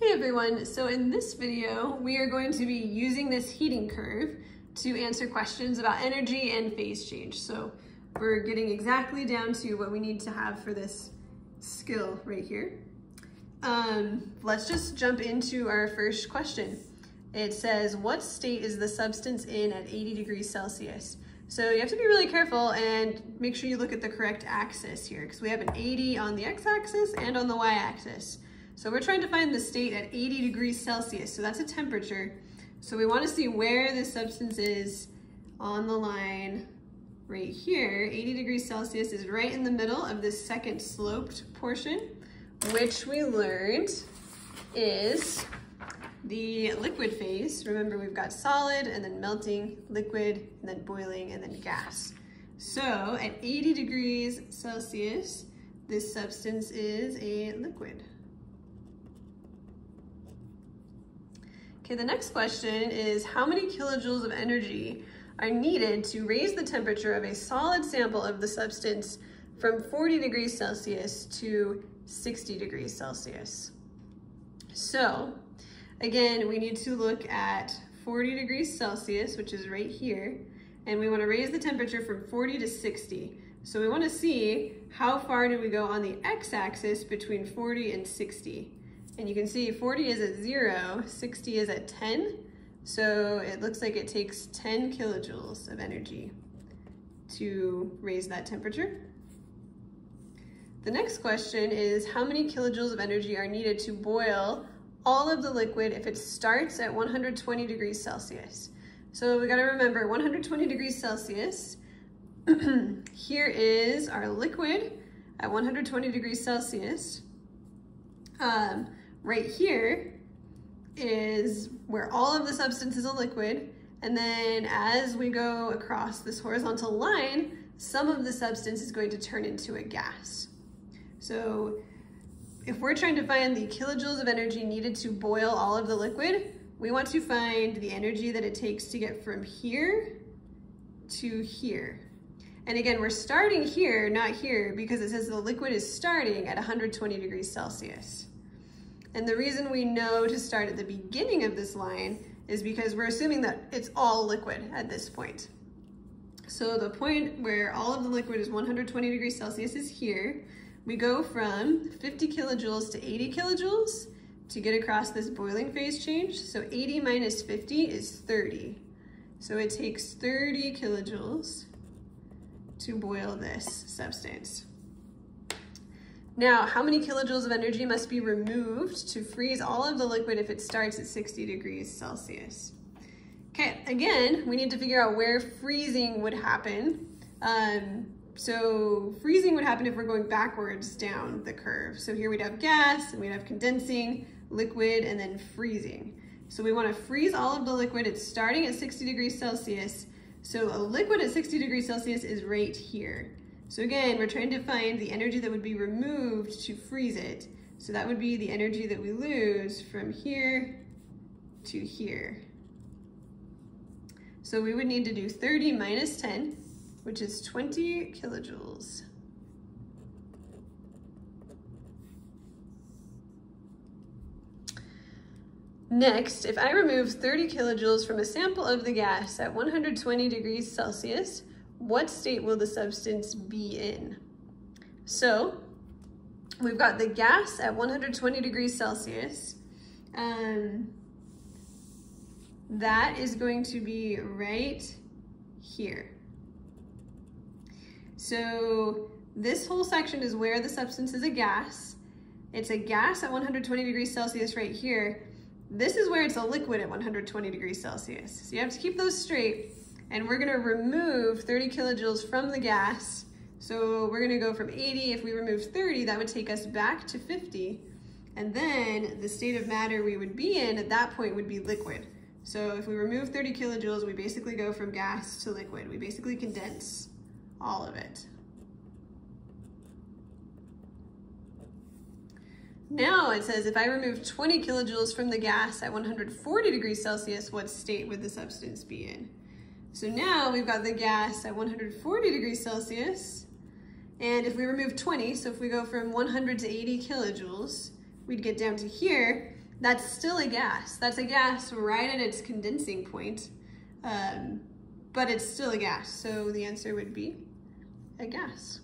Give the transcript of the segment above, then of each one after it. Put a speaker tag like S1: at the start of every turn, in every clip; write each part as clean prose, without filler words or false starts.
S1: Hey everyone, so in this video, we are going to be using this heating curve to answer questions about energy and phase change. So we're getting exactly down to what we need to have for this skill right here. Let's just jump into our first question. It says, what state is the substance in at 80 degrees Celsius? So you have to be really careful and make sure you look at the correct axis here, because we have an 80 on the x-axis and on the y-axis. So we're trying to find the state at 80 degrees Celsius, so that's a temperature. So we want to see where the substance is on the line right here. 80 degrees Celsius is right in the middle of this second sloped portion, which we learned is the liquid phase. Remember, we've got solid and then melting, liquid, and then boiling, and then gas. So at 80 degrees Celsius, this substance is a liquid. Okay, the next question is, how many kilojoules of energy are needed to raise the temperature of a solid sample of the substance from 40 degrees Celsius to 60 degrees Celsius? So, again, we need to look at 40 degrees Celsius, which is right here, and we want to raise the temperature from 40 to 60. So we want to see how far do we go on the x-axis between 40 and 60. And you can see 40 is at 0, 60 is at 10. So it looks like it takes 10 kilojoules of energy to raise that temperature. The next question is, how many kilojoules of energy are needed to boil all of the liquid if it starts at 120 degrees Celsius? So we gotta remember 120 degrees Celsius. Here is our liquid at 120 degrees Celsius. Right here is where all of the substance is a liquid, and then as we go across this horizontal line, some of the substance is going to turn into a gas. So if we're trying to find the kilojoules of energy needed to boil all of the liquid, we want to find the energy that it takes to get from here to here. And again, we're starting here, not here, because it says the liquid is starting at 120 degrees Celsius. And the reason we know to start at the beginning of this line is because we're assuming that it's all liquid at this point. So the point where all of the liquid is 120 degrees Celsius is here. We go from 50 kilojoules to 80 kilojoules to get across this boiling phase change. So 80 minus 50 is 30. So it takes 30 kilojoules to boil this substance. Now, how many kilojoules of energy must be removed to freeze all of the liquid if it starts at 60 degrees Celsius? Okay, again, we need to figure out where freezing would happen. So freezing would happen if we're going backwards down the curve. So here we'd have gas, and we'd have condensing, liquid, and then freezing. So we want to freeze all of the liquid. It's starting at 60 degrees Celsius. So a liquid at 60 degrees Celsius is right here. So again, we're trying to find the energy that would be removed to freeze it. So that would be the energy that we lose from here to here. So we would need to do 30 minus 10, which is 20 kilojoules. Next, if I remove 30 kilojoules from a sample of the gas at 120 degrees Celsius, what state will the substance be in? So we've got the gas at 120 degrees Celsius. That is going to be right here. So this whole section is where the substance is a gas. It's a gas at 120 degrees Celsius right here. This is where it's a liquid at 120 degrees Celsius. So you have to keep those straight. And we're gonna remove 30 kilojoules from the gas. So we're gonna go from 80, if we remove 30, that would take us back to 50. And then the state of matter we would be in at that point would be liquid. So if we remove 30 kilojoules, we basically go from gas to liquid. We basically condense all of it. Now it says, if I remove 20 kilojoules from the gas at 140 degrees Celsius, what state would the substance be in? So now we've got the gas at 140 degrees Celsius, and if we remove 20, so if we go from 100 to 80 kilojoules, we'd get down to here, that's still a gas. That's a gas right at its condensing point, but it's still a gas. So the answer would be a gas.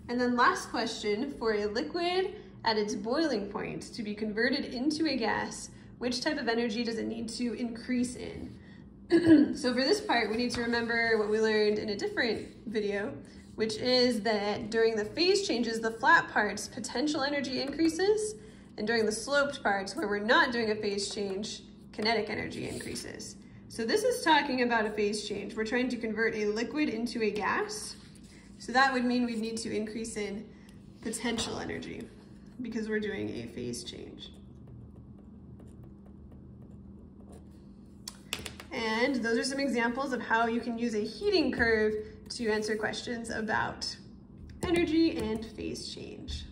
S1: And then last question, for a liquid at its boiling point to be converted into a gas, which type of energy does it need to increase in? So for this part, we need to remember what we learned in a different video, which is that during the phase changes, the flat parts, potential energy increases, and during the sloped parts, where we're not doing a phase change, kinetic energy increases. So this is talking about a phase change. We're trying to convert a liquid into a gas. So that would mean we'd need to increase in potential energy because we're doing a phase change. And those are some examples of how you can use a heating curve to answer questions about energy and phase change.